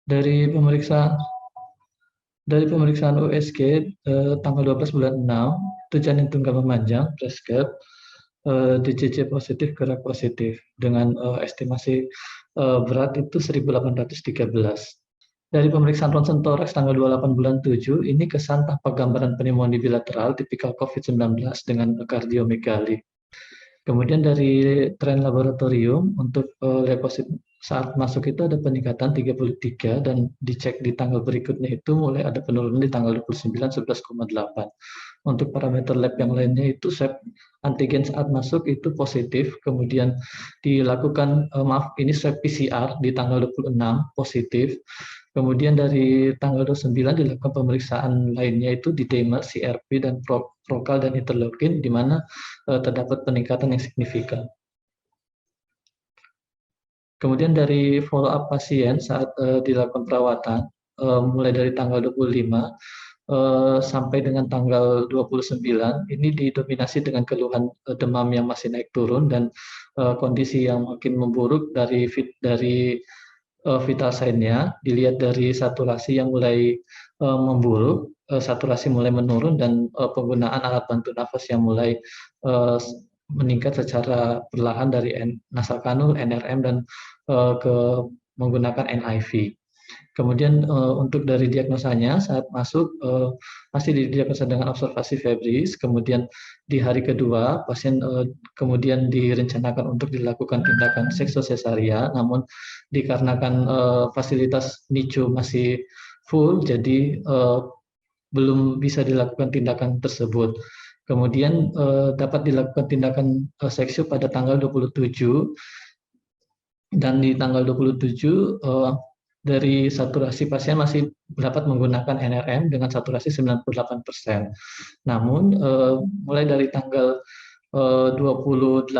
Dari pemeriksaan USG tanggal 12 bulan 6 itu janin tunggal memanjang prescript, DCC positif, gerak positif dengan estimasi berat itu 1813. Dari pemeriksaan ronsen toraks tanggal 28 bulan 7, ini kesan tanpa gambaran pneumonia bilateral tipikal COVID-19 dengan kardiomegali. Kemudian dari tren laboratorium untuk leukosit saat masuk itu ada peningkatan 33 dan dicek di tanggal berikutnya itu mulai ada penurunan di tanggal 29 11,8. Untuk parameter lab yang lainnya itu swab antigen saat masuk itu positif, kemudian dilakukan ini swab PCR di tanggal 26 positif. Kemudian dari tanggal 29 dilakukan pemeriksaan lainnya itu di dimer, CRP, dan prokal dan interleukin, di mana terdapat peningkatan yang signifikan. Kemudian dari follow up pasien saat dilakukan perawatan, mulai dari tanggal 25 sampai dengan tanggal 29, ini didominasi dengan keluhan demam yang masih naik turun dan kondisi yang makin memburuk dari vital sign-nya. Dilihat dari saturasi yang mulai memburuk, saturasi mulai menurun, dan penggunaan alat bantu nafas yang mulai meningkat secara perlahan dari nasal kanul, NRM, dan ke menggunakan NIV. Kemudian untuk dari diagnosanya saat masuk masih didiagnosa dengan observasi febris. Kemudian di hari kedua pasien kemudian direncanakan untuk dilakukan tindakan seksosesaria, namun dikarenakan fasilitas NICU masih full, jadi belum bisa dilakukan tindakan tersebut. Kemudian dapat dilakukan tindakan seksio pada tanggal 27, dan di tanggal 27 dari saturasi pasien masih dapat menggunakan NRM dengan saturasi 98%. Namun mulai dari tanggal 28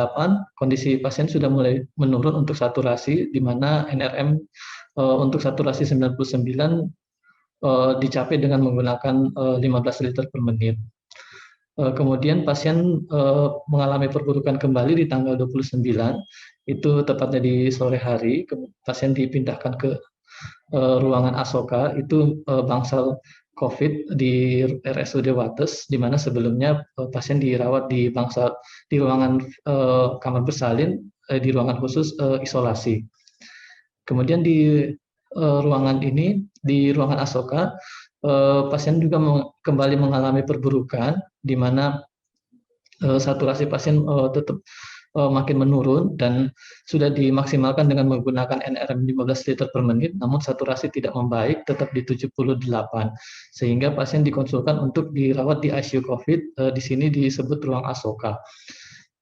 kondisi pasien sudah mulai menurun untuk saturasi, di mana NRM untuk saturasi 99 dicapai dengan menggunakan 15 liter per menit. Kemudian pasien mengalami perburukan kembali di tanggal 29, itu tepatnya di sore hari. Pasien dipindahkan ke ruangan Asoka, itu bangsal COVID di RSUD Wates, di mana sebelumnya pasien dirawat di ruangan kamar bersalin, di ruangan khusus isolasi. Kemudian di ruangan ini, di ruangan Asoka, pasien juga kembali mengalami perburukan, di mana saturasi pasien tetap makin menurun dan sudah dimaksimalkan dengan menggunakan NRM 15 liter per menit, namun saturasi tidak membaik, tetap di 78, sehingga pasien dikonsulkan untuk dirawat di ICU COVID, di sini disebut ruang Asoka.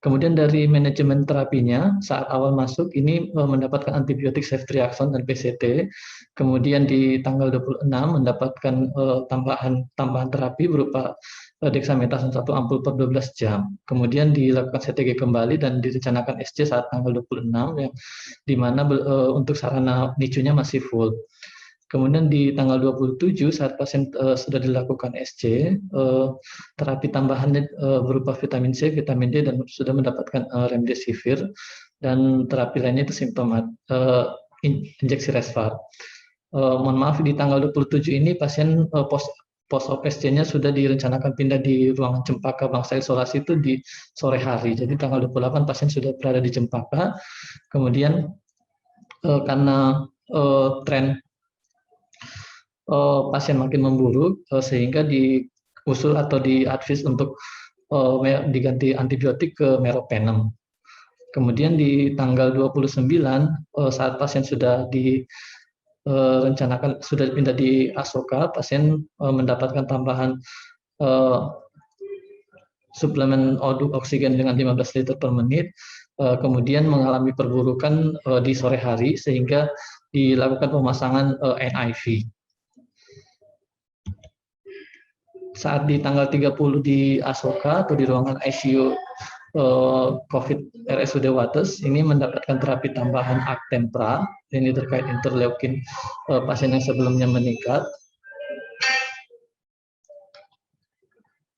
Kemudian dari manajemen terapinya, saat awal masuk ini mendapatkan antibiotik ceftriaxone dan PCT. Kemudian di tanggal 26 mendapatkan tambahan terapi berupa dexamethasone 1 ampul per 12 jam. Kemudian dilakukan CTG kembali dan direncanakan SC saat tanggal 26, yang di mana untuk sarana NICU-nya masih full. Kemudian di tanggal 27 saat pasien sudah dilakukan SC, terapi tambahannya berupa vitamin C, vitamin D, dan sudah mendapatkan remdesivir, dan terapi lainnya itu injeksi Resvar. Mohon maaf, di tanggal 27 ini pasien post-op SC-nya sudah direncanakan pindah di ruangan Cempaka Bangsa Isolasi itu di sore hari. Jadi tanggal 28 pasien sudah berada di Cempaka. Kemudian karena tren pasien makin memburuk, sehingga diusul atau diadvis untuk diganti antibiotik ke meropenem. Kemudian di tanggal 29 saat pasien sudah direncanakan sudah pindah di Asoka, pasien mendapatkan tambahan suplemen oksigen dengan 15 liter per menit, kemudian mengalami perburukan di sore hari sehingga dilakukan pemasangan NIV. Saat di tanggal 30 di Asoka atau di ruangan ICU COVID RSUD Wates, ini mendapatkan terapi tambahan Actempra, ini terkait interleukin pasien yang sebelumnya meningkat.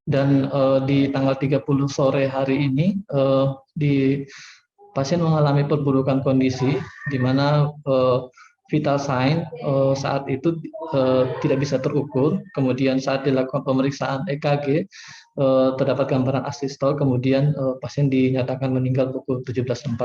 Dan di tanggal 30 sore hari ini, pasien mengalami perburukan kondisi, di mana vital sign saat itu tidak bisa terukur. Kemudian saat dilakukan pemeriksaan EKG terdapat gambaran asistol, kemudian pasien dinyatakan meninggal pukul 17.45.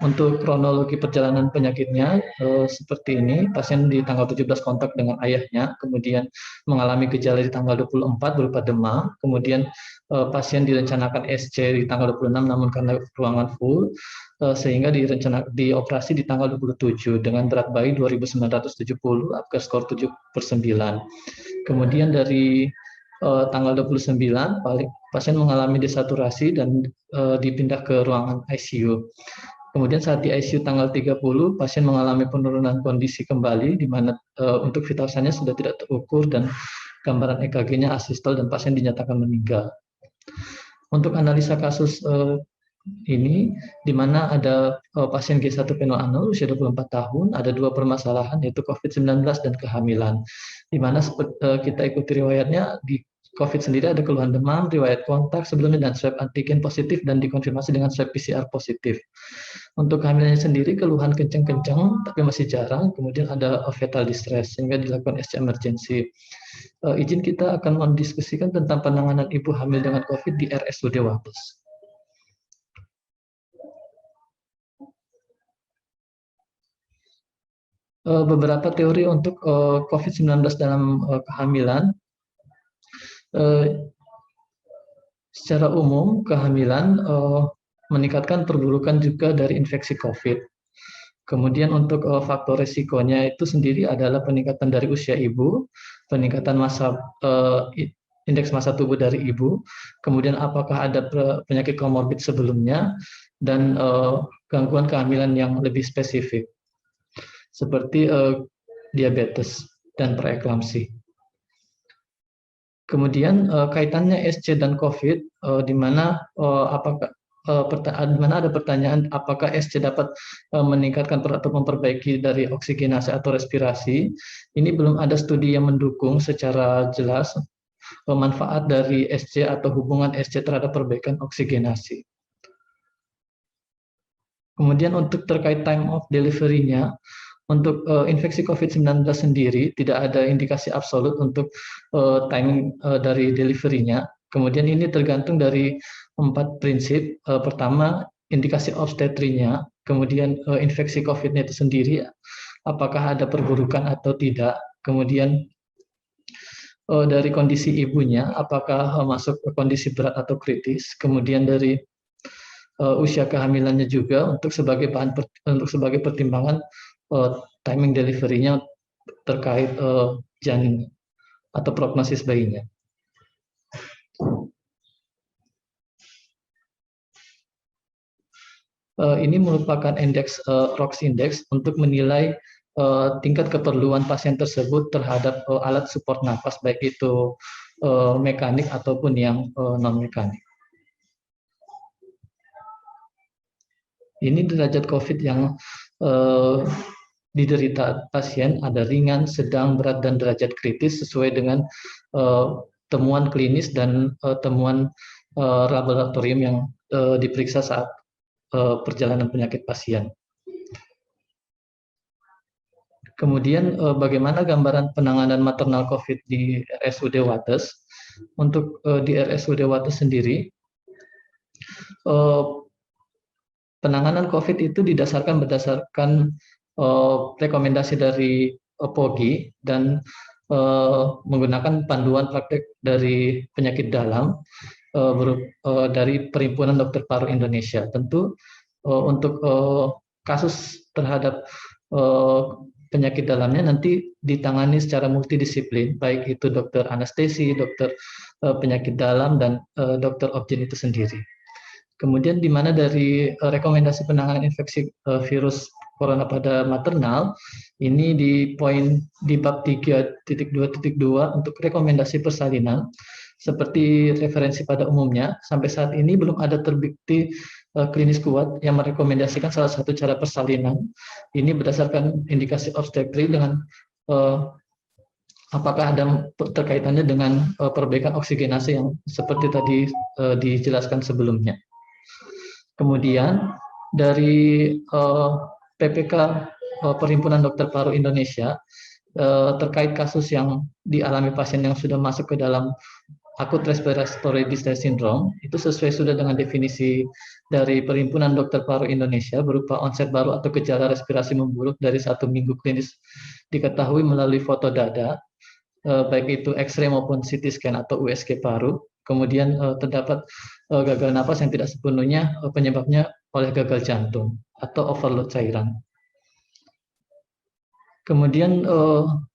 Untuk kronologi perjalanan penyakitnya seperti ini, pasien di tanggal 17 kontak dengan ayahnya, kemudian mengalami gejala di tanggal 24 berupa demam, kemudian pasien direncanakan SC di tanggal 26 namun karena ruangan full, sehingga dioperasi di tanggal 27 dengan berat bayi 2970, apgar skor 7/9. Kemudian dari tanggal 29, pasien mengalami desaturasi dan dipindah ke ruangan ICU. Kemudian saat di ICU tanggal 30, pasien mengalami penurunan kondisi kembali, di mana untuk vital sign-nya sudah tidak terukur dan gambaran EKG-nya asistol dan pasien dinyatakan meninggal. Untuk analisa kasus ini, di mana ada pasien G1 penoanul usia 24 tahun, ada 2 permasalahan, yaitu COVID-19 dan kehamilan. Di mana kita ikuti riwayatnya, di COVID sendiri ada keluhan demam, riwayat kontak sebelumnya, dan swab antigen positif dan dikonfirmasi dengan swab PCR positif. Untuk kehamilannya sendiri, keluhan kencang-kencang, tapi masih jarang, kemudian ada fetal distress, sehingga dilakukan SC emergency. Izin kita akan mendiskusikan tentang penanganan ibu hamil dengan COVID di RSUD Wates. Beberapa teori untuk COVID-19 dalam kehamilan. Secara umum, kehamilan meningkatkan perburukan juga dari infeksi COVID. Kemudian untuk faktor resikonya itu sendiri adalah peningkatan dari usia ibu, peningkatan indeks massa tubuh dari ibu, kemudian apakah ada penyakit komorbid sebelumnya, dan gangguan kehamilan yang lebih spesifik, seperti diabetes dan preeklamsi. Kemudian kaitannya SC dan COVID, di mana ada pertanyaan apakah SC dapat meningkatkan atau memperbaiki dari oksigenasi atau respirasi. Ini belum ada studi yang mendukung secara jelas manfaat dari SC atau hubungan SC terhadap perbaikan oksigenasi. Kemudian untuk terkait time of delivery-nya, untuk infeksi COVID-19 sendiri tidak ada indikasi absolut untuk timing dari delivery-nya. Kemudian ini tergantung dari 4 prinsip. Pertama, indikasi obstetrinya, kemudian infeksi COVID-nya itu sendiri, apakah ada perburukan atau tidak. Kemudian dari kondisi ibunya, apakah masuk ke kondisi berat atau kritis. Kemudian dari usia kehamilannya juga untuk sebagai pertimbangan timing delivery-nya terkait janin atau prognosis bayinya. Ini merupakan indeks ROX index untuk menilai tingkat keperluan pasien tersebut terhadap alat support nafas, baik itu mekanik ataupun yang non mekanik. Ini derajat COVID yang diderita pasien, ada ringan, sedang, berat, dan derajat kritis sesuai dengan temuan klinis dan temuan laboratorium yang diperiksa saat perjalanan penyakit pasien. Kemudian bagaimana gambaran penanganan maternal COVID di RSUD Wates? Untuk di RSUD Wates sendiri, penanganan COVID itu berdasarkan rekomendasi dari POGI dan menggunakan panduan praktek dari penyakit dalam dari Perhimpunan Dokter Paru Indonesia. Tentu untuk kasus terhadap penyakit dalamnya nanti ditangani secara multidisiplin, baik itu dokter anestesi, dokter penyakit dalam, dan dokter objin itu sendiri. Kemudian di mana dari rekomendasi penanganan infeksi virus corona pada maternal, ini di bab 3.2.2 untuk rekomendasi persalinan, seperti referensi pada umumnya, sampai saat ini belum ada terbukti klinis kuat yang merekomendasikan salah satu cara persalinan. Ini berdasarkan indikasi obstetri dengan apakah ada terkaitannya dengan perbaikan oksigenasi yang seperti tadi dijelaskan sebelumnya. Kemudian dari PPK Perhimpunan Dokter Paru Indonesia terkait kasus yang dialami pasien yang sudah masuk ke dalam acute respiratory distress syndrome, itu sesuai sudah dengan definisi dari Perhimpunan Dokter Paru Indonesia berupa onset baru atau gejala respirasi memburuk dari 1 minggu klinis diketahui melalui foto dada, baik itu X-ray maupun CT scan atau USG paru. Kemudian terdapat gagal napas yang tidak sepenuhnya penyebabnya oleh gagal jantung atau overload cairan. Kemudian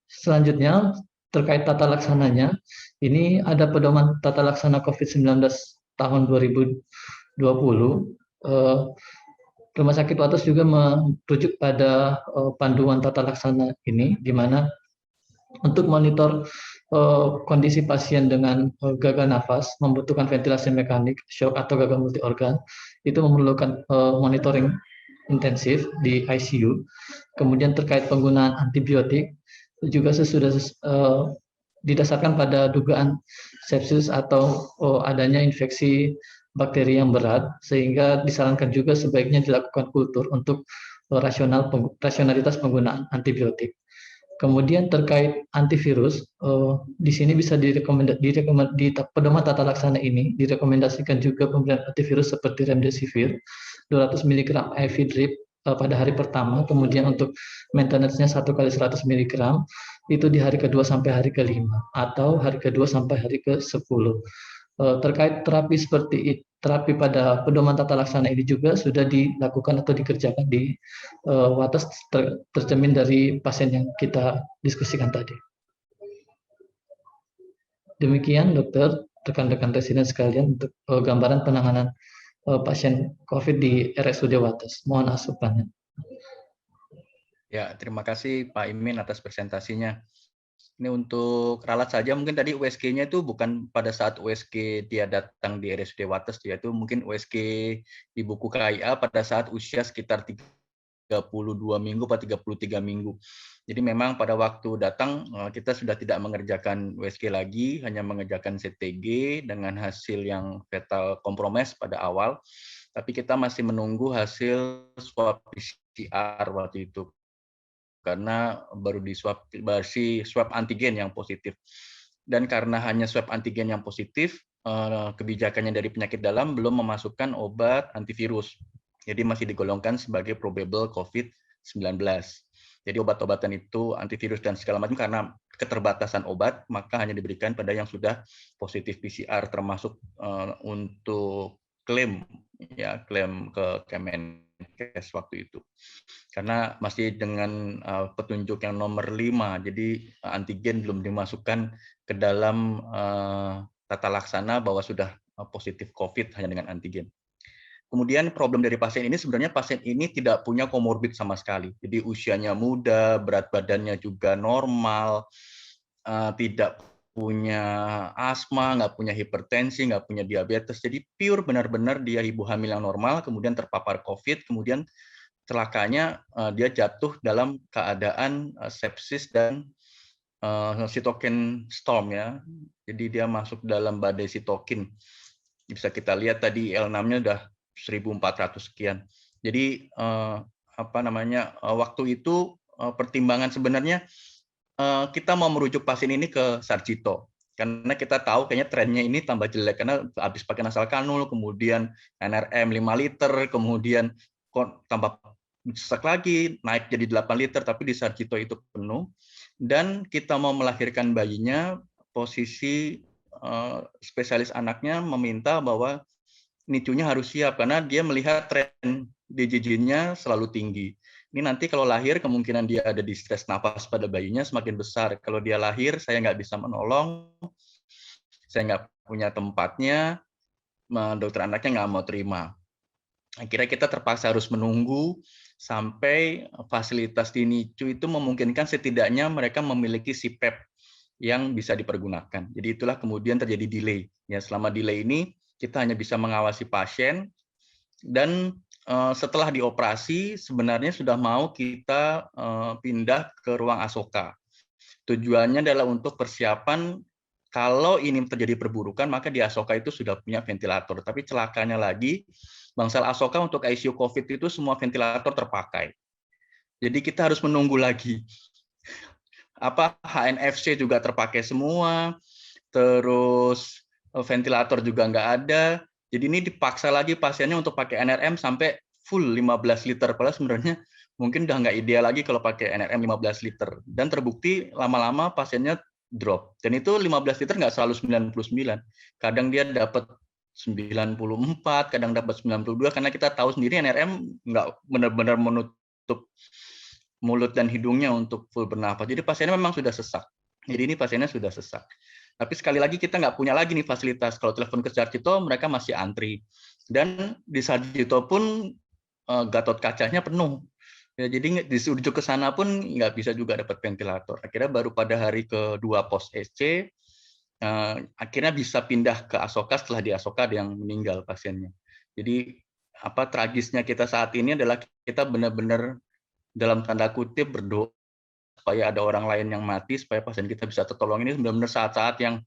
selanjutnya terkait tata laksananya, ini ada pedoman tata laksana COVID-19 tahun 2020. Rumah Sakit Wates juga merujuk pada panduan tata laksana ini, di mana untuk monitor kondisi pasien dengan gagal nafas, membutuhkan ventilasi mekanik, shock atau gagal multi organ, itu memerlukan monitoring intensif di ICU. Kemudian terkait penggunaan antibiotik juga sesudah didasarkan pada dugaan sepsis atau adanya infeksi bakteri yang berat, sehingga disarankan juga sebaiknya dilakukan kultur untuk rasionalitas penggunaan antibiotik. Kemudian terkait antivirus, di sini bisa di pedoman tata laksana ini direkomendasikan juga pemberian antivirus seperti remdesivir 200 mg IV drip pada hari pertama, kemudian untuk maintenance-nya 1 kali 100 mg itu di hari kedua sampai hari kelima atau hari kedua sampai hari ke-10. Terkait terapi pada pedoman tata laksana ini juga sudah dilakukan atau dikerjakan di Wates tercermin dari pasien yang kita diskusikan tadi. Demikian dokter, rekan-rekan residen sekalian untuk gambaran penanganan pasien COVID di RSUD Wates. Mohon asupannya. Ya, terima kasih Pak Imin atas presentasinya. Ini untuk ralat saja, mungkin tadi USG-nya itu bukan pada saat USG dia datang di RSUD Wates, yaitu mungkin USG di buku KIA pada saat usia sekitar 32 minggu atau 33 minggu. Jadi memang pada waktu datang kita sudah tidak mengerjakan USG lagi, hanya mengerjakan CTG dengan hasil yang fetal kompromis pada awal, tapi kita masih menunggu hasil swab PCR waktu itu. Karena baru di swab antigen yang positif. Dan karena hanya swab antigen yang positif, kebijakannya dari penyakit dalam belum memasukkan obat antivirus. Jadi masih digolongkan sebagai probable COVID-19. Jadi obat-obatan itu antivirus dan segala macam karena keterbatasan obat, maka hanya diberikan pada yang sudah positif PCR, termasuk untuk klaim ke Kemenkes waktu itu. Karena masih dengan petunjuk yang nomor 5, jadi antigen belum dimasukkan ke dalam tata laksana bahwa sudah positif COVID hanya dengan antigen. Kemudian problem dari pasien ini sebenarnya pasien ini tidak punya komorbid sama sekali. Jadi usianya muda, berat badannya juga normal, tidak punya asma, nggak punya hipertensi, nggak punya diabetes. Jadi pure benar-benar dia ibu hamil yang normal, kemudian terpapar COVID, kemudian celakanya dia jatuh dalam keadaan sepsis dan sitokin storm ya. Jadi dia masuk dalam badai sitokin. Bisa kita lihat tadi L6-nya udah 1.400 sekian. Jadi waktu itu pertimbangan sebenarnya kita mau merujuk pasien ini ke Sarjito. Karena kita tahu kayaknya trennya ini tambah jelek karena habis pakai nasal kanul, kemudian NRM 5 liter, kemudian tambah sesak lagi, naik jadi 8 liter, tapi di Sarjito itu penuh. Dan kita mau melahirkan bayinya, posisi spesialis anaknya meminta bahwa NICU-nya harus siap, karena dia melihat tren DJJ-nya selalu tinggi. Ini nanti kalau lahir, kemungkinan dia ada distress nafas pada bayinya semakin besar. Kalau dia lahir, saya nggak bisa menolong, saya nggak punya tempatnya, dokter anaknya nggak mau terima. Akhirnya kita terpaksa harus menunggu sampai fasilitas di NICU itu memungkinkan setidaknya mereka memiliki CPAP yang bisa dipergunakan. Jadi itulah kemudian terjadi delay. Ya, selama delay ini kita hanya bisa mengawasi pasien dan setelah dioperasi sebenarnya sudah mau kita pindah ke ruang ASOKA. Tujuannya adalah untuk persiapan kalau ini terjadi perburukan maka di ASOKA itu sudah punya ventilator. Tapi celakanya lagi Bangsal ASOKA untuk ICU COVID itu semua ventilator terpakai. Jadi kita harus menunggu lagi. HNFC juga terpakai semua, terus ventilator juga nggak ada. Jadi ini dipaksa lagi pasiennya untuk pakai NRM sampai full 15 liter. Padahal sebenarnya mungkin udah nggak ideal lagi kalau pakai NRM 15 liter. Dan terbukti lama-lama pasiennya drop. Dan itu 15 liter nggak selalu 99. Kadang dia dapat 94, kadang dapat 92, karena kita tahu sendiri NRM nggak benar-benar menutup mulut dan hidungnya untuk full bernafas. Jadi pasiennya memang sudah sesak. Jadi ini pasiennya sudah sesak. Tapi sekali lagi kita nggak punya lagi nih fasilitas. Kalau telepon ke Sarjito, mereka masih antri. Dan di Sarjito pun Gatot Kacanya penuh. Ya, jadi disuruh ke sana pun nggak bisa juga dapat ventilator. Akhirnya baru pada hari kedua pos SC, akhirnya bisa pindah ke Asoka. Setelah di Asoka ada yang meninggal pasiennya. Jadi tragisnya kita saat ini adalah kita benar-benar dalam tanda kutip berdoa supaya ada orang lain yang mati, supaya pasien kita bisa tertolong. Ini benar-benar saat-saat yang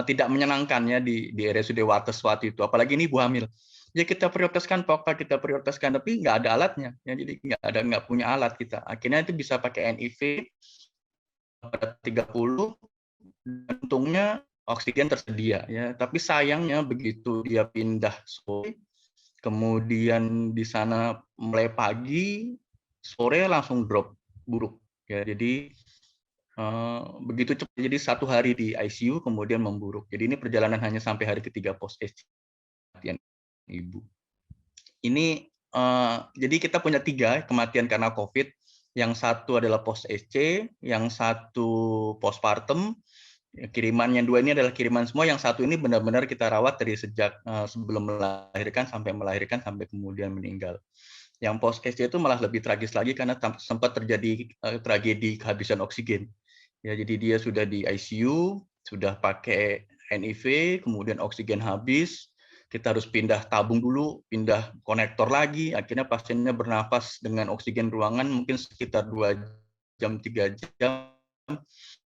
tidak menyenangkan ya di RSUD Wates waktu itu. Apalagi ini ibu hamil. Ya kita prioritaskan POKA, kita prioritaskan, tapi nggak ada alatnya. Ya, jadi nggak punya alat kita. Akhirnya itu bisa pakai NIV pada 30, dan untungnya oksigen tersedia. Ya, tapi sayangnya begitu dia pindah sore, kemudian di sana mulai pagi, sore langsung drop buruk. Ya, jadi begitu cepat. Jadi 1 hari di ICU kemudian memburuk. Jadi ini perjalanan hanya sampai hari ketiga pos SC ibu. Ini jadi kita punya 3 kematian karena COVID. Yang satu adalah pos SC, yang satu postpartum. Kiriman yang 2 ini adalah kiriman semua. Yang satu ini benar-benar kita rawat dari sejak sebelum melahirkan sampai kemudian meninggal. Yang pos SC itu malah lebih tragis lagi karena sempat terjadi tragedi kehabisan oksigen. Ya, jadi dia sudah di ICU, sudah pakai NIV, kemudian oksigen habis, kita harus pindah tabung dulu, pindah konektor lagi, akhirnya pasiennya bernafas dengan oksigen ruangan mungkin sekitar 2 jam, 3 jam,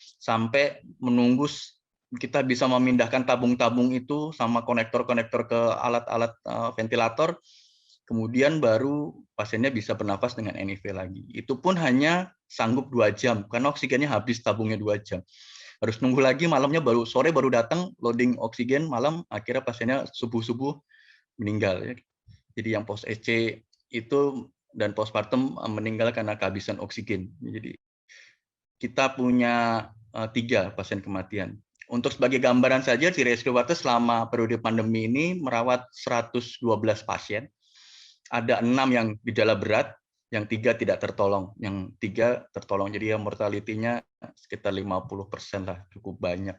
sampai menunggu kita bisa memindahkan tabung-tabung itu sama konektor-konektor ke alat-alat ventilator, kemudian baru pasiennya bisa bernafas dengan NIV lagi. Itu pun hanya sanggup 2 jam, karena oksigennya habis tabungnya 2 jam. Harus nunggu lagi, malamnya sore baru datang, loading oksigen, malam akhirnya pasiennya subuh-subuh meninggal. Ya. Jadi yang pos EC itu dan postpartum meninggal karena kehabisan oksigen. Jadi kita punya 3 pasien kematian. Untuk sebagai gambaran saja, di RSUD Wates selama periode pandemi ini merawat 112 pasien. Ada 6 yang gejala berat, yang 3 tidak tertolong, yang 3 tertolong. Jadi ya mortality-nya sekitar 50% lah, cukup banyak.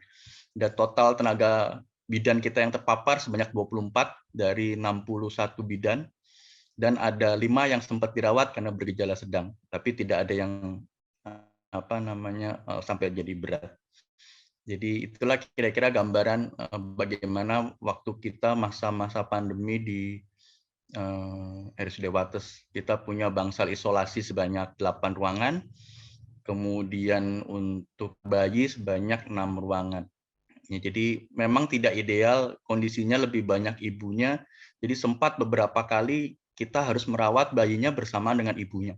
Dan total tenaga bidan kita yang terpapar sebanyak 24 dari 61 bidan, dan ada 5 yang sempat dirawat karena bergejala sedang, tapi tidak ada yang sampai jadi berat. Jadi itulah kira-kira gambaran bagaimana waktu kita masa-masa pandemi di RSUD Wates. Kita punya bangsal isolasi sebanyak 8 ruangan, kemudian untuk bayi sebanyak 6 ruangan. Ya, jadi memang tidak ideal, kondisinya lebih banyak ibunya, jadi sempat beberapa kali kita harus merawat bayinya bersamaan dengan ibunya.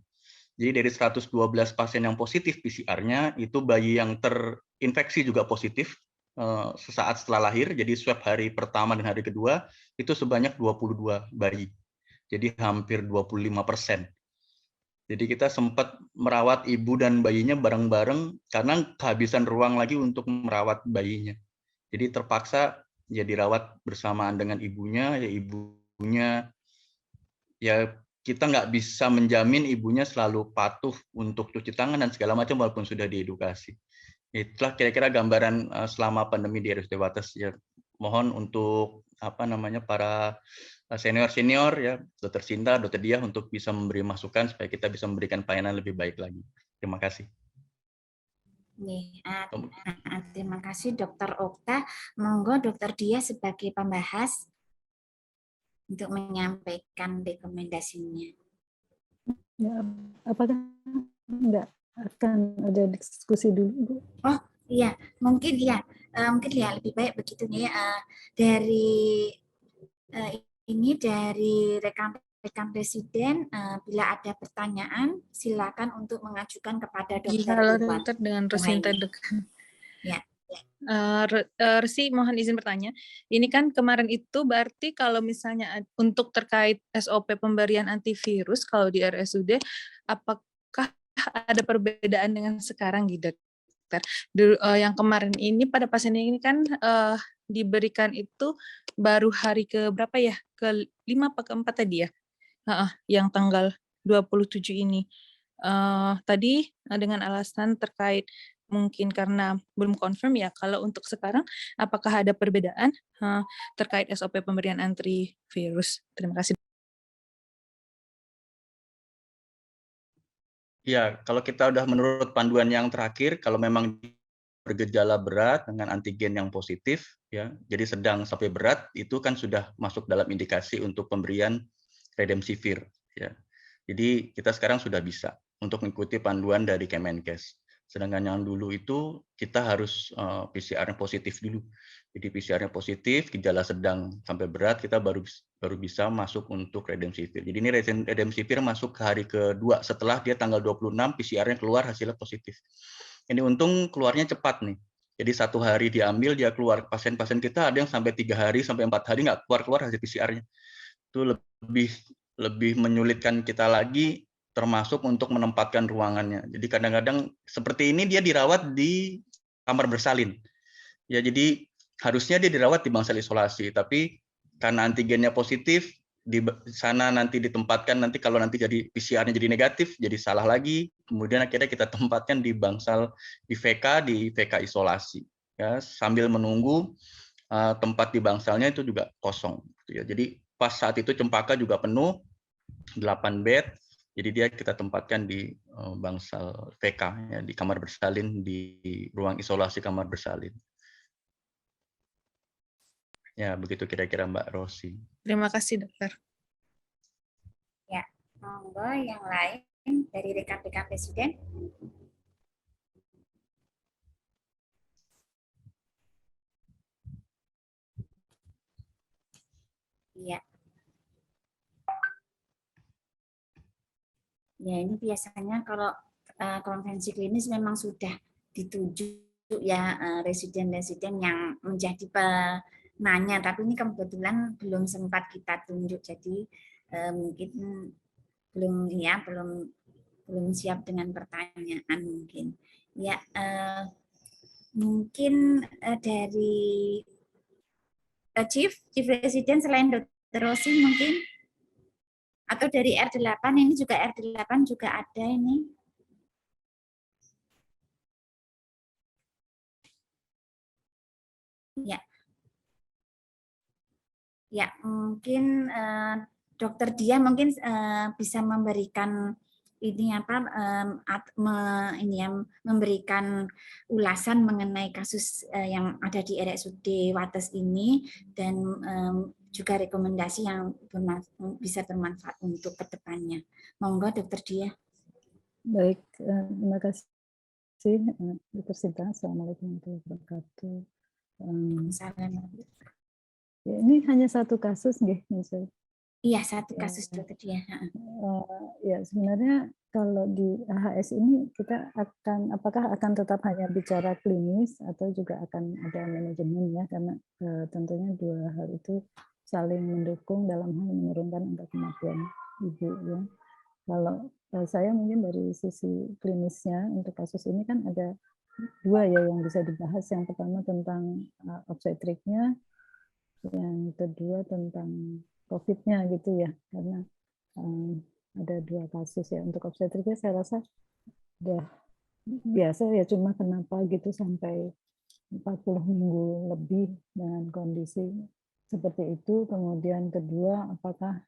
Jadi dari 112 pasien yang positif PCR-nya, itu bayi yang terinfeksi juga positif sesaat setelah lahir, jadi swab hari pertama dan hari kedua, itu sebanyak 22 bayi. Jadi hampir 25%. Jadi kita sempat merawat ibu dan bayinya bareng-bareng karena kehabisan ruang lagi untuk merawat bayinya. Jadi terpaksa ya dirawat bersamaan dengan ibunya, ya ibunya ya kita nggak bisa menjamin ibunya selalu patuh untuk cuci tangan dan segala macam walaupun sudah diedukasi. Itulah kira-kira gambaran selama pandemi di RSUD Wates. Ya, mohon untuk para senior ya, Dokter Sinta, Dokter Diah untuk bisa memberi masukan supaya kita bisa memberikan pelayanan lebih baik lagi. Terima kasih. Terima kasih Dokter Okta. Monggo Dokter Diah sebagai pembahas untuk menyampaikan rekomendasinya. Ya, apakah enggak akan ada diskusi dulu, Bu? Oh iya, mungkin ya lebih baik begitu ya. Dari ini dari rekan rekan presiden, bila ada pertanyaan, silakan untuk mengajukan kepada Iya, Dr. halo Iwan dokter, dengan Rosinta Muhaimin. Dekan. Ya. Resi, mohon izin bertanya. Ini kan kemarin itu berarti kalau misalnya untuk terkait SOP pemberian antivirus kalau di RSUD, apakah ada perbedaan dengan sekarang gitu, dokter? Yang kemarin ini pada pasien ini kan diberikan itu baru hari ke berapa ya? Ke-5 apa ke-4 tadi ya? Yang tanggal 27 ini. Tadi dengan alasan terkait mungkin karena belum confirm ya, kalau untuk sekarang apakah ada perbedaan terkait SOP pemberian antivirus? Terima kasih. Ya, kalau kita udah menurut panduan yang terakhir, kalau memang bergejala berat dengan antigen yang positif, ya, jadi sedang sampai berat, itu kan sudah masuk dalam indikasi untuk pemberian remdesivir. Ya. Jadi kita sekarang sudah bisa untuk mengikuti panduan dari Kemenkes. Sedangkan yang dulu itu kita harus PCR-nya positif dulu. Jadi PCR-nya positif, gejala sedang sampai berat, kita baru bisa masuk untuk remdesivir. Jadi ini remdesivir masuk ke hari kedua setelah dia tanggal 26 PCR-nya keluar hasilnya positif. Ini untung keluarnya cepat nih. Jadi 1 hari diambil dia keluar. Pasien-pasien kita ada yang sampai 3 hari sampai 4 hari nggak keluar hasil PCR-nya. Itu lebih menyulitkan kita lagi, termasuk untuk menempatkan ruangannya. Jadi kadang-kadang seperti ini dia dirawat di kamar bersalin. Ya, jadi harusnya dia dirawat di bangsal isolasi, tapi karena antigennya positif, di sana nanti ditempatkan, nanti kalau nanti jadi PCR-nya jadi negatif, jadi salah lagi, kemudian akhirnya kita tempatkan di bangsal di VK isolasi. Ya, sambil menunggu tempat di bangsalnya itu juga kosong. Ya, jadi pas saat itu Cempaka juga penuh, 8 bed, jadi dia kita tempatkan di bangsal VK, ya, di kamar bersalin, di ruang isolasi kamar bersalin. Ya, begitu kira-kira Mbak Rosi. Terima kasih, dokter. Ya, monggo yang lain dari rekan-rekan presiden. Iya. Ya, ini biasanya kalau konvensi klinis memang sudah ditunjuk ya residen-residen yang menjadi penanya, tapi ini kebetulan belum sempat kita tunjuk, jadi mungkin belum siap dengan pertanyaan mungkin. Ya, mungkin dari Chief Residen selain Dr. Rosi mungkin, atau dari R8, ini juga R8 juga ada ini. Ya. Ya, mungkin Dokter Dia mungkin bisa memberikan ini apa memberikan ulasan mengenai kasus yang ada di RSUD Wates ini dan juga rekomendasi yang bisa bermanfaat untuk kedepannya. Monggo Dokter Dia. Baik, terima kasih Dr. Sinta. Assalamualaikum warahmatullahi wabarakatuh. Ya, ini hanya satu kasus nggih, Misalnya. Iya, satu kasus Dokter Dia. Ya, sebenarnya kalau di AHS ini kita apakah akan tetap hanya bicara klinis atau juga akan ada manajemen ya, karena tentunya dua hal itu saling mendukung dalam hal menurunkan angka kematian ibu ya. Kalau saya mungkin dari sisi klinisnya untuk kasus ini kan ada dua ya yang bisa dibahas. Yang pertama tentang obstetriknya, yang kedua tentang COVID-nya gitu ya, karena ada dua kasus ya. Untuk obstetriknya saya rasa udah biasa ya, cuma kenapa gitu sampai 40 minggu lebih dengan kondisi seperti itu. Kemudian kedua, apakah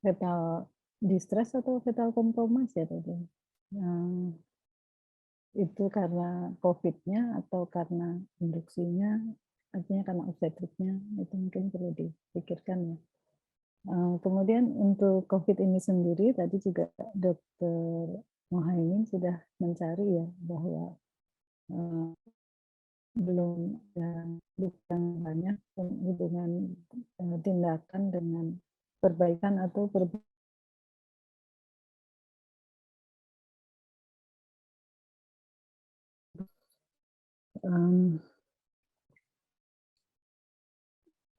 fetal distress atau fetal compromise ya tadi? Itu karena COVID-nya atau karena induksinya, artinya karena obstetriknya, itu mungkin perlu dipikirkan ya. Kemudian untuk COVID ini sendiri, tadi juga Dr. Muhaimin sudah mencari ya, bahwa belum bukan banyak hubungan tindakan dengan perbaikan atau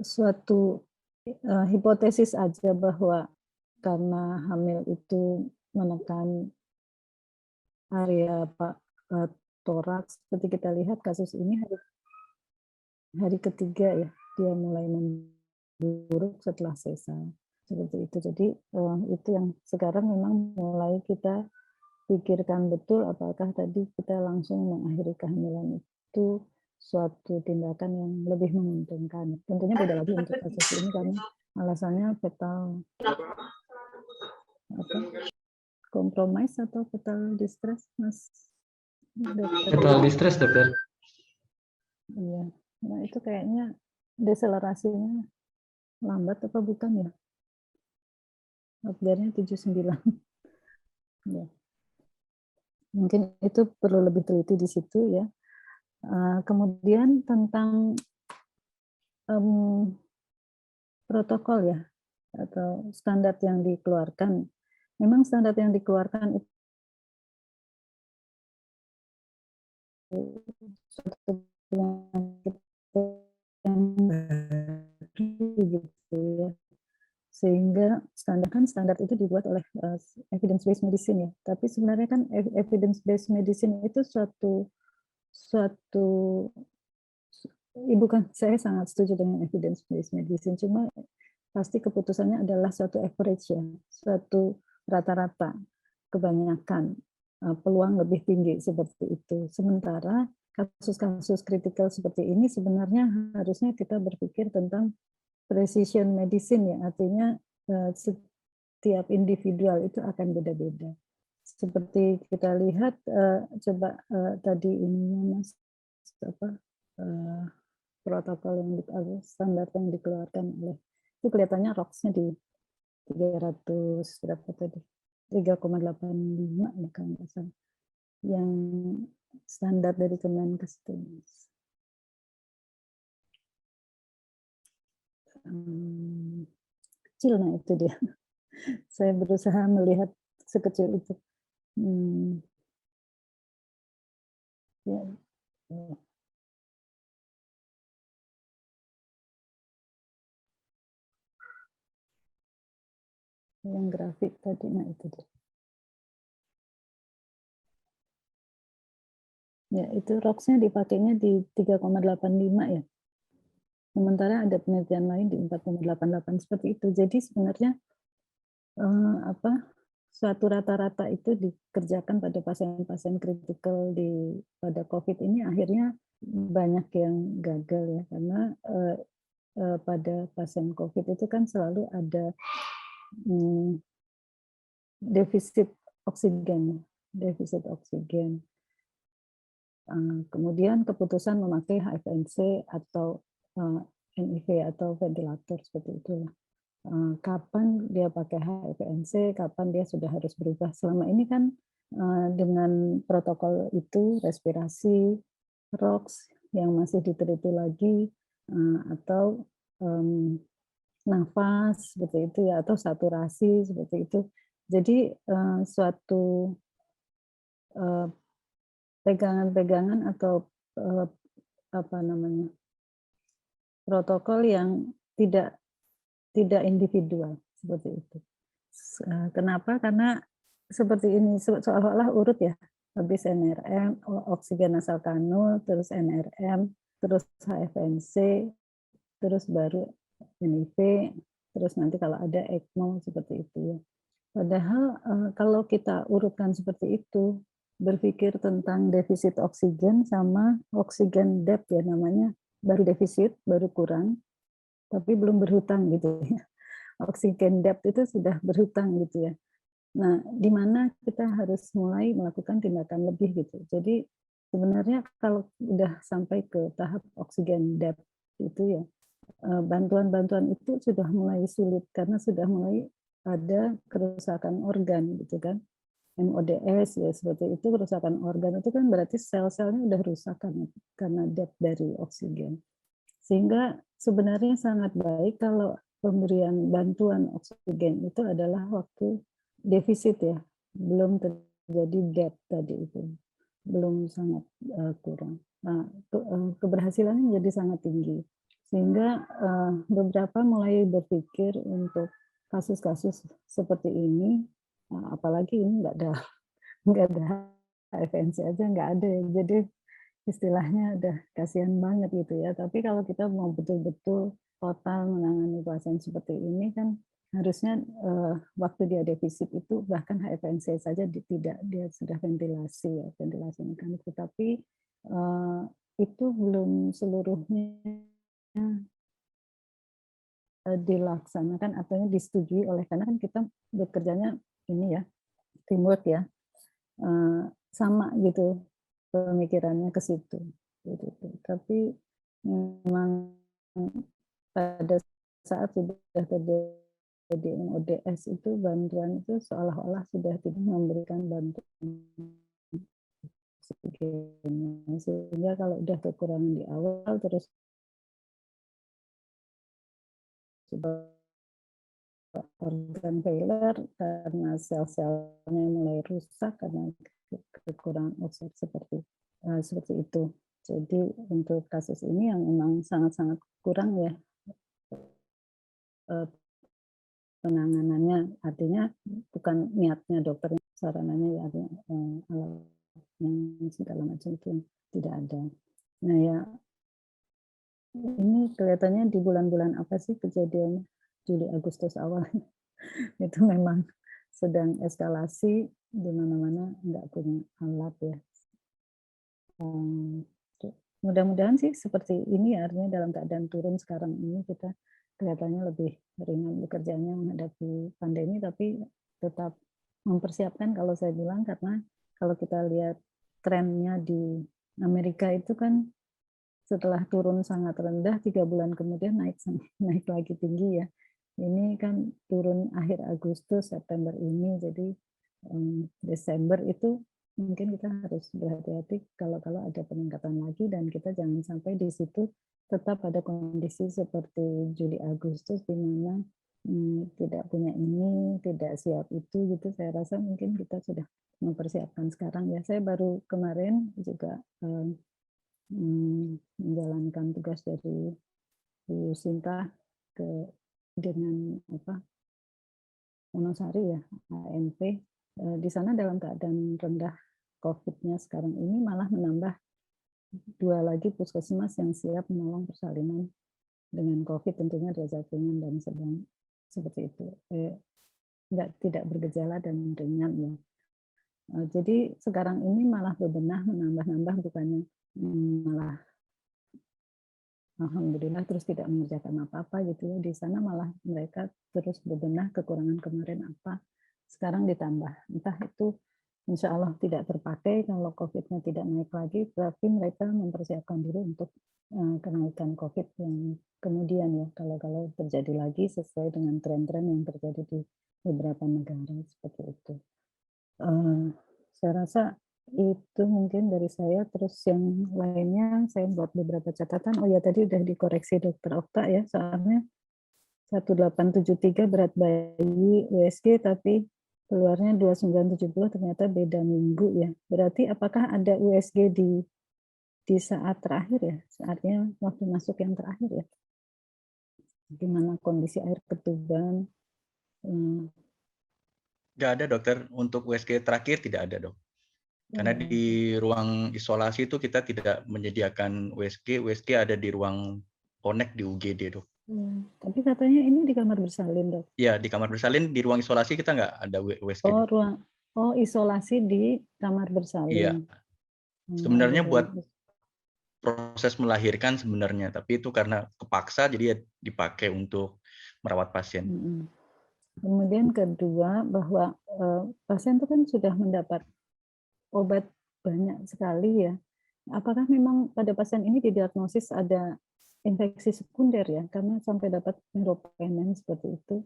suatu hipotesis aja bahwa karena hamil itu menekan area toraks, seperti kita lihat kasus ini hari ketiga ya, dia mulai memburuk setelah sesar seperti itu. Jadi itu yang sekarang memang mulai kita pikirkan betul, apakah tadi kita langsung mengakhiri kehamilan itu suatu tindakan yang lebih menguntungkan. Tentunya beda lagi untuk kasus ini karena alasannya fetal compromise atau fetal distress, Mas Dokter. Fetal distress, Dokter. Iya, nah itu kayaknya deselerasinya lambat apa bukan ya? Update-nya 79. Ya. Mungkin itu perlu lebih teliti di situ ya. Kemudian tentang protokol ya, atau standar yang dikeluarkan. Memang standar yang dikeluarkan itu suatu penyakit yang baru gitu ya. Sehingga standar itu dibuat oleh evidence based medicine ya. Tapi sebenarnya kan evidence based medicine itu suatu Ibu kan saya sangat setuju dengan evidence based medicine, cuma pasti keputusannya adalah suatu average ya, suatu rata-rata, kebanyakan peluang lebih tinggi seperti itu. Sementara kasus-kasus kritikal seperti ini sebenarnya harusnya kita berpikir tentang precision medicine ya, artinya setiap individual itu akan beda-beda. Seperti kita lihat coba tadi ininya Mas protokol yang standar yang dikeluarkan oleh itu kelihatannya ROX-nya di 300 berapa tadi 3,85 ya kalau nggak salah yang standar dari Kemenkes itu kecil, nah itu dia saya berusaha melihat sekecil itu ya. Yang grafik tadi, nah itu dia. Ya, itu ROX-nya dipakainya di 3,85 ya. Sementara ada penelitian lain di 4,88 seperti itu. Jadi sebenarnya suatu rata-rata itu dikerjakan pada pasien-pasien kritikal pada COVID ini akhirnya banyak yang gagal ya karena pada pasien COVID itu kan selalu ada defisit oksigen. Kemudian keputusan memakai HFNC atau NIV atau ventilator seperti itu. Kapan dia pakai HFNC, kapan dia sudah harus berubah. Selama ini kan dengan protokol itu respirasi, ROX yang masih diteliti lagi, atau nafas seperti itu ya, atau saturasi seperti itu. Jadi suatu pegangan-pegangan atau protokol yang tidak individual seperti itu. Kenapa? Karena seperti ini seolah-olah urut ya, habis NRM, oksigen nasal kanul, terus NRM, terus HFNC, terus baru NIV, terus nanti kalau ada ECMO seperti itu ya. Padahal kalau kita urutkan seperti itu, berpikir tentang defisit oksigen sama oksigen depth ya namanya, baru defisit, baru kurang, tapi belum berhutang gitu ya. Oksigen depth itu sudah berhutang gitu ya. Nah, di mana kita harus mulai melakukan tindakan lebih gitu. Jadi sebenarnya kalau udah sampai ke tahap oksigen depth itu ya, bantuan-bantuan itu sudah mulai sulit karena sudah mulai ada kerusakan organ gitu kan. MODS ya seperti itu, kerusakan organ itu kan berarti sel-selnya udah rusak karena depth dari oksigen. Sehingga sebenarnya sangat baik kalau pemberian bantuan oksigen itu adalah waktu defisit ya, belum terjadi debt tadi itu, belum sangat kurang. Nah, keberhasilannya menjadi sangat tinggi, sehingga beberapa mulai berpikir untuk kasus-kasus seperti ini, apalagi ini nggak ada HFNC aja nggak ada ya, jadi istilahnya udah kasihan banget gitu ya. Tapi kalau kita mau betul-betul total menangani pasien seperti ini kan harusnya waktu dia defisit itu bahkan HFNC saja tidak, dia sudah ventilasi ya, ventilasi mekanik, tetapi itu belum seluruhnya dilaksanakan atau disetujui oleh, karena kan kita bekerjanya ini ya teamwork ya, sama gitu pemikirannya ke situ gitu. Tapi memang pada saat sudah terjadi ODS itu bantuan itu seolah-olah sudah tidak memberikan bantuan oksigen, sehingga kalau udah kekurangan di awal terus organ failure karena sel-selnya mulai rusak karena kekurangan oksigen seperti itu. Jadi untuk kasus ini yang memang sangat-sangat kurang ya penanganannya, artinya bukan niatnya dokter, sarananya ya artinya alatnya segala macam itu tidak ada. Nah ya ini kelihatannya di bulan-bulan apa sih kejadian Juli Agustus awal itu memang sedang eskalasi, di mana-mana nggak punya alat ya. Mudah-mudahan sih seperti ini ya, artinya dalam keadaan turun sekarang ini kita kelihatannya lebih ringan bekerjanya menghadapi pandemi, tapi tetap mempersiapkan kalau saya bilang, karena kalau kita lihat trennya di Amerika itu kan setelah turun sangat rendah 3 bulan kemudian naik lagi tinggi ya. Ini kan turun akhir Agustus, September ini, jadi Desember itu mungkin kita harus berhati-hati kalau ada peningkatan lagi, dan kita jangan sampai di situ tetap pada kondisi seperti Juli Agustus di mana tidak punya ini, tidak siap itu gitu. Saya rasa mungkin kita sudah mempersiapkan sekarang ya. Saya baru kemarin juga menjalankan tugas dari Bu Sinta dengan Wonosari ya, ANP. Di sana dalam keadaan rendah COVID-nya sekarang ini malah menambah 2 lagi puskesmas yang siap menolong persalinan dengan COVID, tentunya derajat ringan dan sedang seperti itu. Tidak bergejala dan ringan ya. Jadi sekarang ini malah bebenah menambah-nambah, bukannya malah alhamdulillah terus tidak mengerjakan apa-apa gitu ya. Di sana malah mereka terus bebenah kekurangan kemarin apa, sekarang ditambah. Entah itu insya Allah tidak terpakai kalau COVID-nya tidak naik lagi, tapi mereka mempersiapkan diri untuk kenaikan COVID yang kemudian ya, kalau terjadi lagi sesuai dengan tren-tren yang terjadi di beberapa negara seperti itu. Saya rasa itu mungkin dari saya. Terus yang lainnya saya buat beberapa catatan. Oh ya, tadi udah dikoreksi Dokter Okta ya, soalnya 1873 berat bayi USG tapi keluarnya 2970, ternyata beda minggu ya. Berarti apakah ada USG di saat terakhir ya, saatnya waktu masuk yang terakhir ya? Gimana kondisi air ketuban? Nggak ada dokter, untuk USG terakhir tidak ada dok. Karena di ruang isolasi itu kita tidak menyediakan USG. USG ada di ruang connect di UGD dok. Tapi katanya ini di kamar bersalin dok? Ya di kamar bersalin, di ruang isolasi kita nggak ada USG. Isolasi di kamar bersalin. Iya. Sebenarnya buat proses melahirkan sebenarnya, tapi itu karena kepaksa jadi ya dipakai untuk merawat pasien. Kemudian kedua, bahwa pasien itu kan sudah mendapat obat banyak sekali ya. Apakah memang pada pasien ini didiagnosis ada infeksi sekunder ya, karena sampai dapat meropenem seperti itu?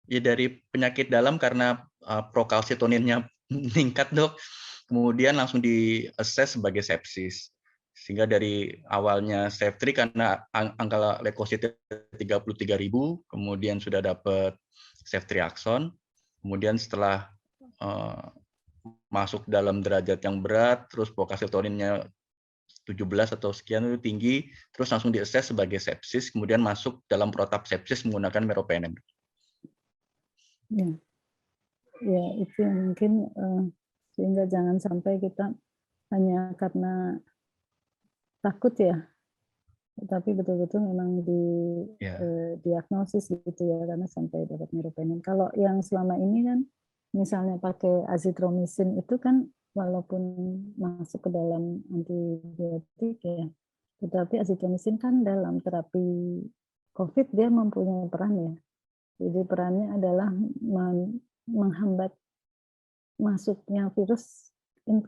Ya dari penyakit dalam karena prokalsitoninnya meningkat dok, kemudian langsung di-assess sebagai sepsis. Sehingga dari awalnya Safety karena angka leukositnya 33.000, kemudian sudah dapat Safety Axon, kemudian setelah masuk dalam derajat yang berat, terus pokasiltoninnya 17 atau sekian itu tinggi, terus langsung di-assess sebagai sepsis, kemudian masuk dalam protap sepsis menggunakan meropenem. Ya, itu yang mungkin sehingga jangan sampai kita hanya karena takut ya, tapi betul-betul memang diagnosis gitu ya, karena sampai dapat meropenem. Kalau yang selama ini kan misalnya pakai azitromisin itu kan walaupun masuk ke dalam antibiotik ya, tetapi azitromisin kan dalam terapi COVID dia mempunyai peran ya. Jadi perannya adalah menghambat masuknya virus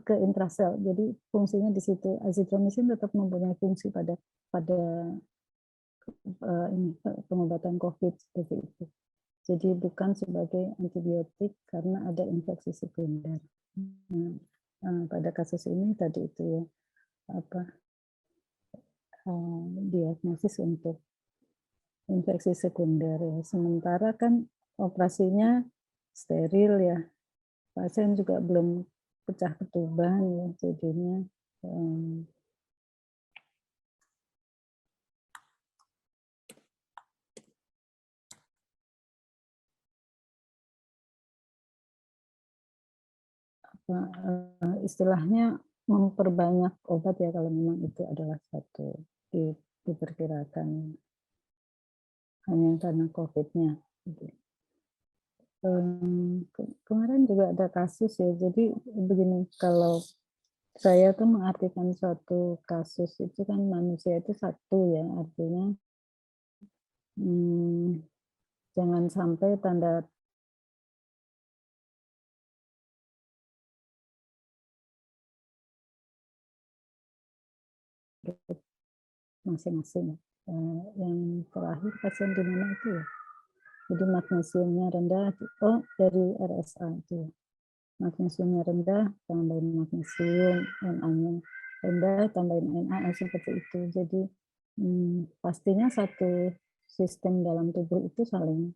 ke intrasel. Jadi fungsinya di situ. Azitromisin tetap mempunyai fungsi pada pengobatan COVID seperti itu. Jadi bukan sebagai antibiotik karena ada infeksi sekunder. Pada kasus ini tadi itu ya diagnosis untuk infeksi sekunder ya. Sementara kan operasinya steril ya. Pasien juga belum pecah ketuban ya, jadinya istilahnya memperbanyak obat ya kalau memang itu adalah satu diperkirakan hanya karena COVID-nya. Kemarin juga ada kasus ya, jadi begini, kalau saya tuh mengartikan suatu kasus itu kan manusia itu satu ya, artinya jangan sampai tanda masing-masing. Yang terakhir pasien di mana itu ya? Jadi magnesiumnya rendah, dari RSA itu ya. Magnesiumnya rendah, tambahin magnesium, Na-nya rendah, tambahin Na, seperti itu. Jadi pastinya satu sistem dalam tubuh itu saling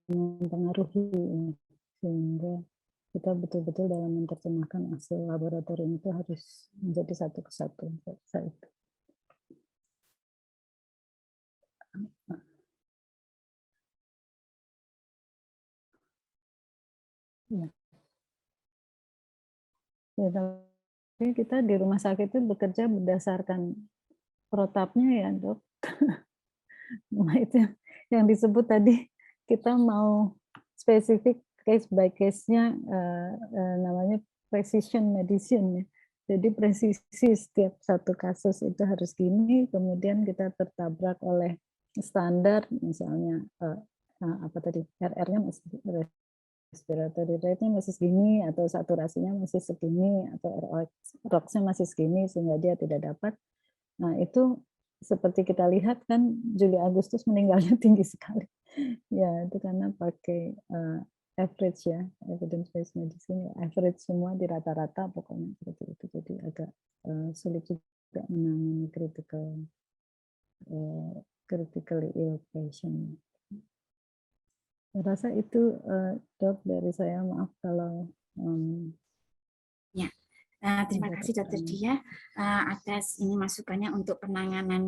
mempengaruhi, ya. Sehingga kita betul-betul dalam menerjemahkan hasil laboratorium itu harus menjadi satu kesatuan. Ya. Ya, tapi kita di rumah sakit itu bekerja berdasarkan protapnya ya, Dok. Nah, itu yang disebut tadi, kita mau spesifik case by case-nya, namanya precision medicine ya. Jadi presisi setiap satu kasus itu harus gini, kemudian kita tertabrak oleh standar, misalnya apa tadi, RR-nya masih respiratory rate-nya masih segini, atau saturasinya masih segini, atau ROX-nya masih segini, sehingga dia tidak dapat. Nah, itu seperti kita lihat kan Juli Agustus meninggalnya tinggi sekali. Ya, itu karena pakai average ya, evidence-based medicine, average semua di rata-rata pokoknya seperti itu. Jadi agak sulit juga menangani critically ill patient. Saya rasa itu Dok dari saya, maaf kalau ya. Terima kasih Dokter Dia atas ini masukannya untuk penanganan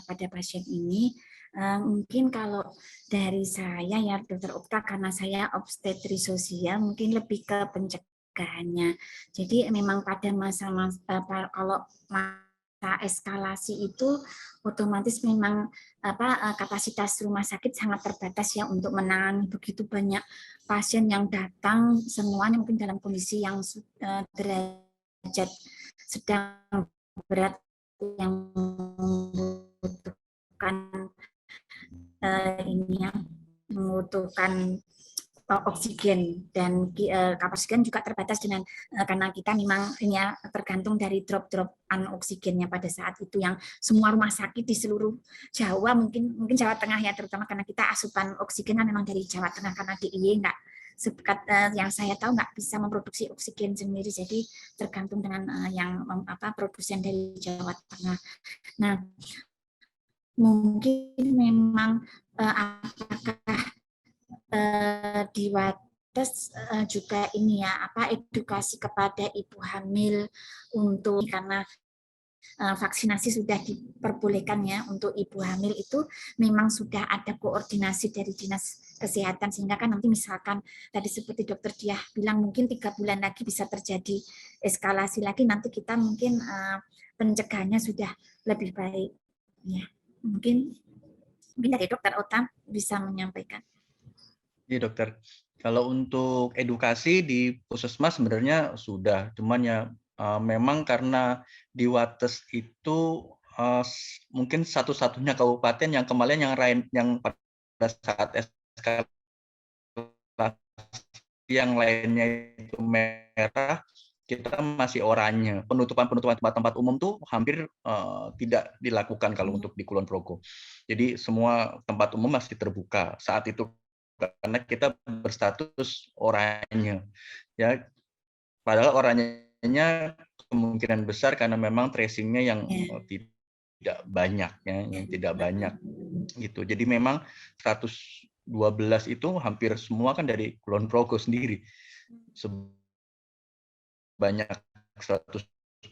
pada pasien ini. Mungkin kalau dari saya ya Dokter Okta, karena saya obstetri sosial, mungkin lebih ke pencegahannya. Jadi memang pada masa-masa kalau masa eskalasi itu otomatis memang kapasitas rumah sakit sangat terbatas ya untuk menangani begitu banyak pasien yang datang, semuanya mungkin dalam kondisi yang derajat sedang berat yang membutuhkan oksigen, dan kapasitas juga terbatas dengan karena kita memang tergantung dari drop-dropan oksigennya pada saat itu, yang semua rumah sakit di seluruh Jawa, mungkin Jawa Tengah ya terutama, karena kita asupan oksigen memang dari Jawa Tengah karena DIY yang saya tahu nggak bisa memproduksi oksigen sendiri, jadi tergantung dengan produsen dari Jawa Tengah. Nah, mungkin memang apakah di Wates juga ini ya edukasi kepada ibu hamil untuk, karena vaksinasi sudah diperbolehkan ya untuk ibu hamil, itu memang sudah ada koordinasi dari dinas kesehatan, sehingga kan nanti misalkan tadi seperti dokter Diah bilang mungkin 3 bulan lagi bisa terjadi eskalasi lagi, nanti kita mungkin pencegahannya sudah lebih baik ya. Mungkin dari dokter Ota bisa menyampaikan. Iya dokter, kalau untuk edukasi di Puskesmas sebenarnya sudah, cuman ya memang karena di Wates itu mungkin satu-satunya kabupaten yang kemarin yang pada saat eskalasi yang lainnya itu merah, kita masih oranye. Penutupan tempat-tempat umum tuh hampir tidak dilakukan kalau untuk di Kulon Progo. Jadi semua tempat umum masih terbuka saat itu karena kita berstatus oranye. Ya, padahal oranyenya kemungkinan besar karena memang tracingnya yang tidak banyak ya, yang tidak banyak gitu. Jadi memang 112 itu hampir semua kan dari Kulon Progo sendiri. Banyak 112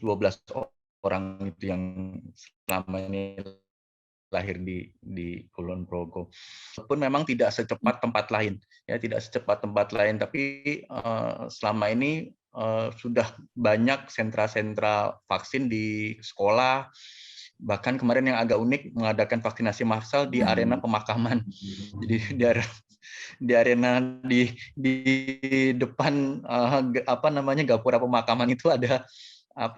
orang itu yang selama ini lahir di Kulon Progo. Walaupun memang tidak secepat tempat lain, ya tidak secepat tempat lain, tapi selama ini sudah banyak sentra-sentra vaksin di sekolah. Bahkan kemarin yang agak unik mengadakan vaksinasi massal di arena pemakaman. Jadi di arena di depan gapura pemakaman itu ada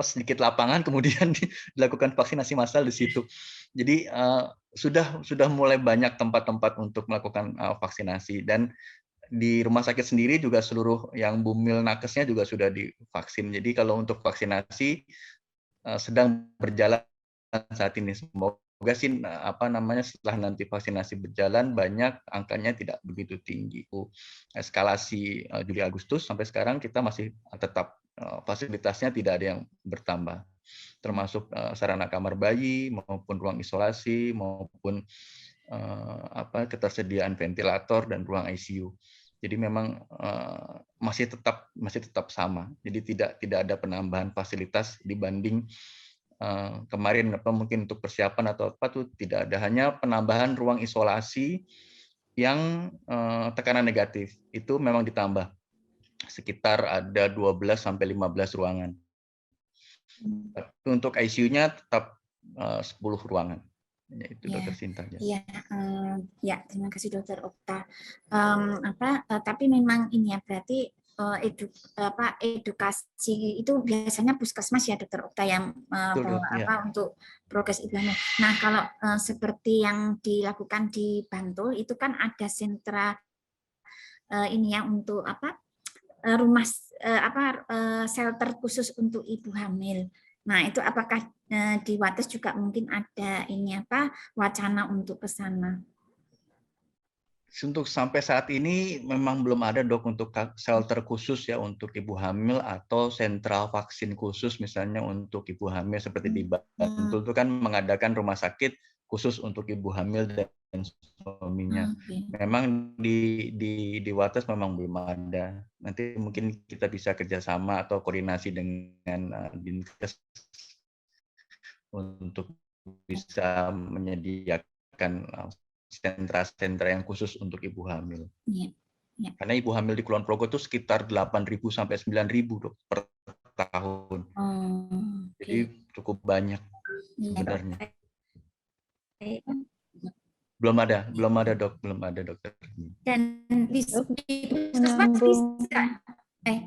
sedikit lapangan, kemudian dilakukan vaksinasi massal di situ. Jadi sudah mulai banyak tempat-tempat untuk melakukan vaksinasi, dan di rumah sakit sendiri juga seluruh yang bumil nakesnya juga sudah divaksin. Jadi kalau untuk vaksinasi sedang berjalan saat ini. Semoga sih setelah nanti vaksinasi berjalan banyak, angkanya tidak begitu tinggi. Eskalasi Juli Agustus sampai sekarang kita masih tetap fasilitasnya tidak ada yang bertambah, termasuk sarana kamar bayi maupun ruang isolasi maupun ketersediaan ventilator dan ruang ICU. Jadi memang masih tetap sama. Jadi tidak ada penambahan fasilitas dibanding kemarin, mungkin untuk persiapan atau apa tuh tidak ada, hanya penambahan ruang isolasi yang tekanan negatif itu memang ditambah sekitar ada 12 sampai 15 ruangan. Untuk ICU-nya tetap 10 ruangan. Ya, itu Dokter Sinta. Ya, terima kasih Dokter Okta. Tapi memang ini ya, berarti edukasi itu biasanya puskesmas ya Dokter Okta yang untuk prokes ibu hamil. Nah, kalau seperti yang dilakukan di Bantul itu kan ada sentra ini ya untuk rumah shelter khusus untuk ibu hamil. Nah, itu apakah di Wates juga mungkin ada ini wacana untuk ke sana? Untuk sampai saat ini memang belum ada Dok untuk shelter khusus ya untuk ibu hamil atau sentral vaksin khusus misalnya untuk ibu hamil seperti di Bantul itu kan mengadakan rumah sakit khusus untuk ibu hamil dan suaminya. Memang di Wates memang belum ada. Nanti mungkin kita bisa kerjasama atau koordinasi dengan Dinkes untuk bisa menyediakan sentra-sentra yang khusus untuk ibu hamil. Ya. Karena ibu hamil di Kulon Progo itu sekitar 8.000 sampai 9.000 Dok per tahun. Jadi cukup banyak sebenarnya. Belum ada Dok, belum ada dokter. Dan di puskesmas bisa.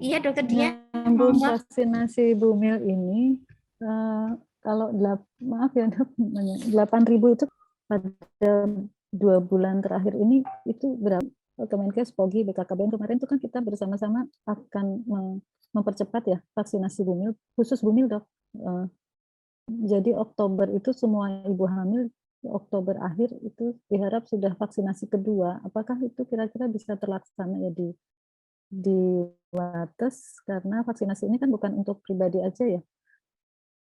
Iya Dokter Diah. Vaksinasi bumil ini kalau 8.000 itu pada 2 bulan terakhir ini itu berapa? Kemenkes, Pogi, BKKBN kemarin itu kan kita bersama-sama akan mempercepat ya vaksinasi bumil, khusus bumil Dok. Jadi Oktober itu semua ibu hamil Oktober akhir itu diharap sudah vaksinasi kedua. Apakah itu kira-kira bisa terlaksana ya di di Wates karena vaksinasi ini kan bukan untuk pribadi aja ya.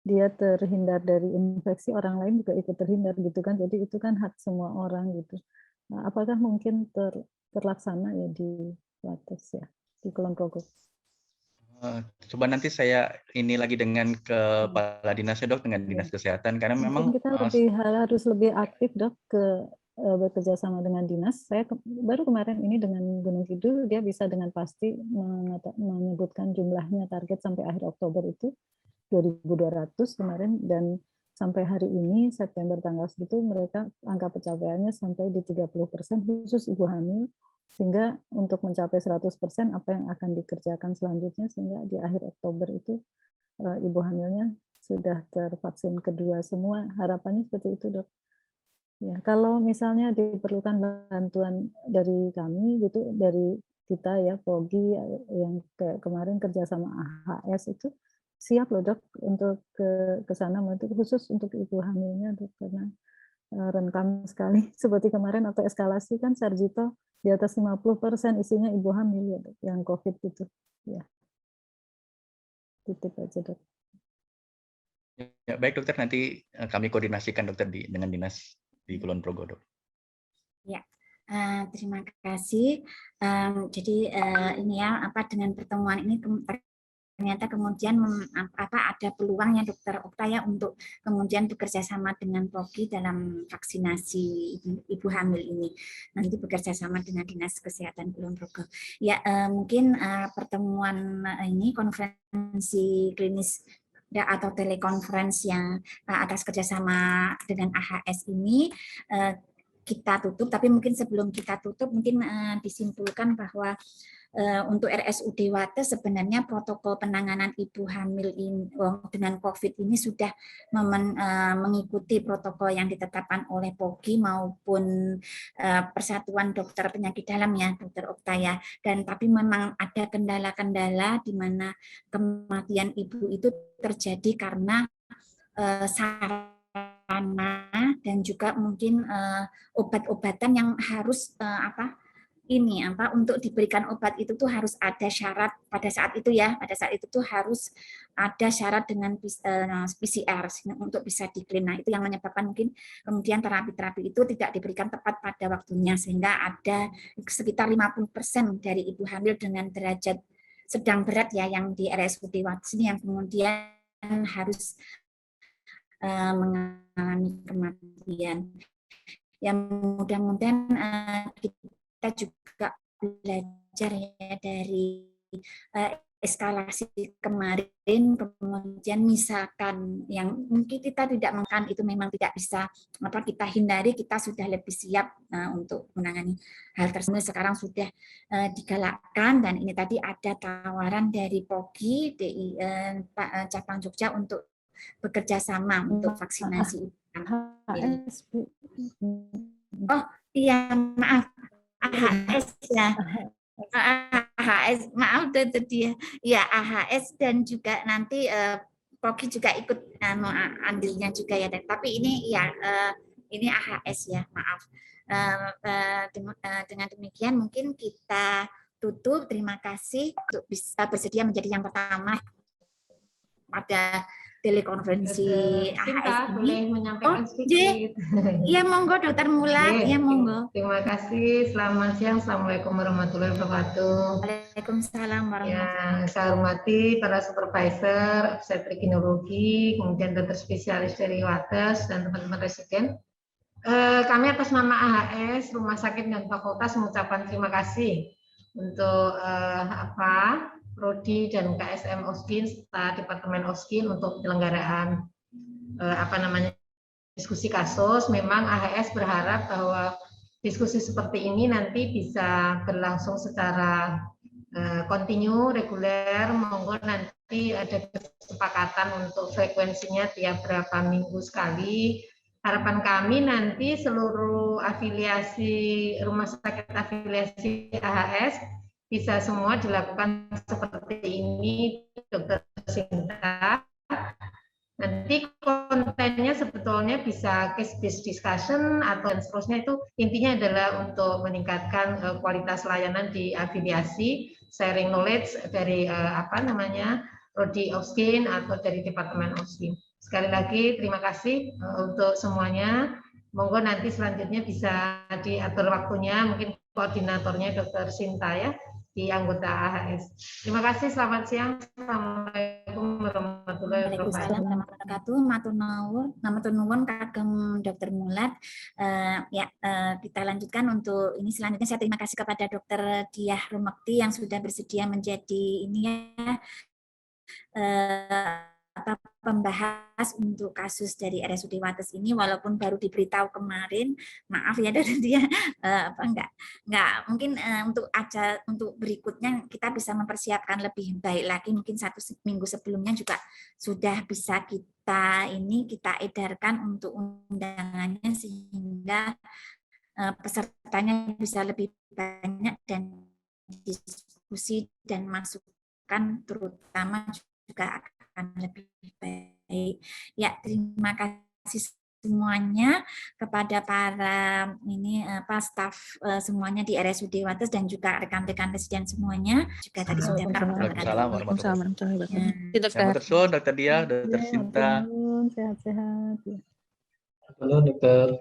Dia terhindar dari infeksi, orang lain juga ikut terhindar gitu kan. Jadi itu kan hak semua orang gitu. Nah, apakah mungkin terlaksana ya di Wates ya, di Kulon Progo? Coba nanti saya ini lagi dengan kepala dinasnya dok, dengan dinas kesehatan, karena Mungkin memang kita harus lebih aktif dok bekerja sama dengan dinas. Saya baru kemarin ini dengan Gunung Kidul, dia bisa dengan pasti menyebutkan jumlahnya target sampai akhir Oktober itu 2.200 kemarin, dan sampai hari ini September tanggal segitu mereka angka pencapaiannya sampai di 30% khusus ibu hamil, sehingga untuk mencapai 100% apa yang akan dikerjakan selanjutnya sehingga di akhir Oktober itu ibu hamilnya sudah tervaksin kedua semua. Harapannya seperti itu dok. Ya, kalau misalnya diperlukan bantuan dari kami gitu, dari kita ya POGI yang kemarin kerja sama AHS itu siap loh dok untuk ke sana, untuk khusus untuk ibu hamilnya dok, karena rentan sekali seperti kemarin waktu eskalasi kan Sarjito di atas 50% isinya ibu hamil ya dok, yang COVID itu ya. Titip aja dok. Ya, baik dokter, nanti kami koordinasikan dokter dengan dinas di Kulon Progo dok. Ya, terima kasih. Jadi ini ya dengan pertemuan ini ternyata kemudian ada peluangnya dokter Oktaya untuk kemudian bekerja sama dengan POGI dalam vaksinasi ibu hamil ini. Nanti bekerja sama dengan Dinas Kesehatan Kulon Progo. Ya, mungkin pertemuan ini konferensi klinis atau telekonferensi yang atas kerjasama dengan AHS ini kita tutup, tapi mungkin sebelum kita tutup mungkin disimpulkan bahwa untuk RSUD Wates sebenarnya protokol penanganan ibu hamil dengan COVID ini sudah mengikuti protokol yang ditetapkan oleh POGI maupun Persatuan Dokter Penyakit Dalam ya, Dokter Oktaya. Dan tapi memang ada kendala-kendala di mana kematian ibu itu terjadi karena sarana dan juga mungkin obat-obatan yang harus untuk diberikan obat itu tuh harus ada syarat pada saat itu ya, pada saat itu tuh harus ada syarat dengan PCR untuk bisa diklaim. Nah, itu yang menyebabkan mungkin kemudian terapi-terapi itu tidak diberikan tepat pada waktunya, sehingga ada sekitar 50% dari ibu hamil dengan derajat sedang berat ya yang di RSUD Wates ini yang kemudian harus mengalami kematian. Yang mudah-mudahan kita juga belajar ya dari eskalasi kemarin, kemudian misalkan yang mungkin kita tidak makan itu memang tidak bisa kita hindari, kita sudah lebih siap untuk menangani hal tersebut. Sekarang sudah digalakkan, dan ini tadi ada tawaran dari POGI Pak Cabang Jogja untuk bekerja sama untuk vaksinasi. Oh iya, maaf, AHS ya. AHS, maaf itu dia. Ya, AHS dan juga nanti POGI juga ikut andilnya juga ya. Tapi ini ya ini AHS ya, maaf. Dengan demikian mungkin kita tutup. Terima kasih untuk bisa bersedia menjadi yang pertama pada telekonferensi AHS ini. Boleh menyampaikan sedikit. Iya, monggo Dokter Mula. Iya, monggo. Terima kasih. Selamat siang. Assalamualaikum warahmatullahi wabarakatuh. Waalaikumsalam warahmatullahi wabarakatuh. Yang saya hormati para supervisor, obstetrik-ginekologi, kemudian dokter spesialis dari Wates dan teman-teman residen. Kami atas nama AHS, Rumah Sakit dan Fakultas mengucapkan terima kasih untuk Prodi dan KSM Oskin serta Departemen Oskin untuk penyelenggaraan diskusi kasus. Memang AHS berharap bahwa diskusi seperti ini nanti bisa berlangsung secara kontinu, reguler. Monggo nanti ada kesepakatan untuk frekuensinya tiap berapa minggu sekali. Harapan kami nanti seluruh afiliasi rumah sakit afiliasi AHS bisa semua dilakukan seperti ini, Dokter Sinta. Nanti kontennya sebetulnya bisa case-based discussion atau dan seterusnya, itu intinya adalah untuk meningkatkan kualitas layanan di afiliasi, sharing knowledge dari Prodi Oxkin atau dari Departemen Oxkin. Sekali lagi terima kasih untuk semuanya. Monggo nanti selanjutnya bisa diatur waktunya, mungkin koordinatornya Dr. Sinta ya, di anggota AHS. Terima kasih, selamat siang. Assalamualaikum warahmatullahi wabarakatuh. Waalaikumsalam warahmatullahi wabarakatuh. Matur nuwun kagem Dr. Mulat. Kita lanjutkan untuk ini selanjutnya. Saya terima kasih kepada Dr. Diah Rumekti yang sudah bersedia menjadi ini ya pembahas untuk kasus dari RSUD Wates ini, walaupun baru diberitahu kemarin, maaf ya dari dia enggak mungkin untuk berikutnya kita bisa mempersiapkan lebih baik lagi, mungkin 1 minggu sebelumnya juga sudah bisa kita edarkan untuk undangannya sehingga pesertanya bisa lebih banyak dan diskusi dan masukan terutama juga akan lebih baik. Ya, terima kasih semuanya kepada para staf semuanya di RSUD Wates dan juga rekan-rekan residen semuanya juga tadi sudah Waalaikumsalam warahmatullahi wabarakatuh. Dr. Dia, Dr. Sinta. Sehat-sehat. Halo, Dokter.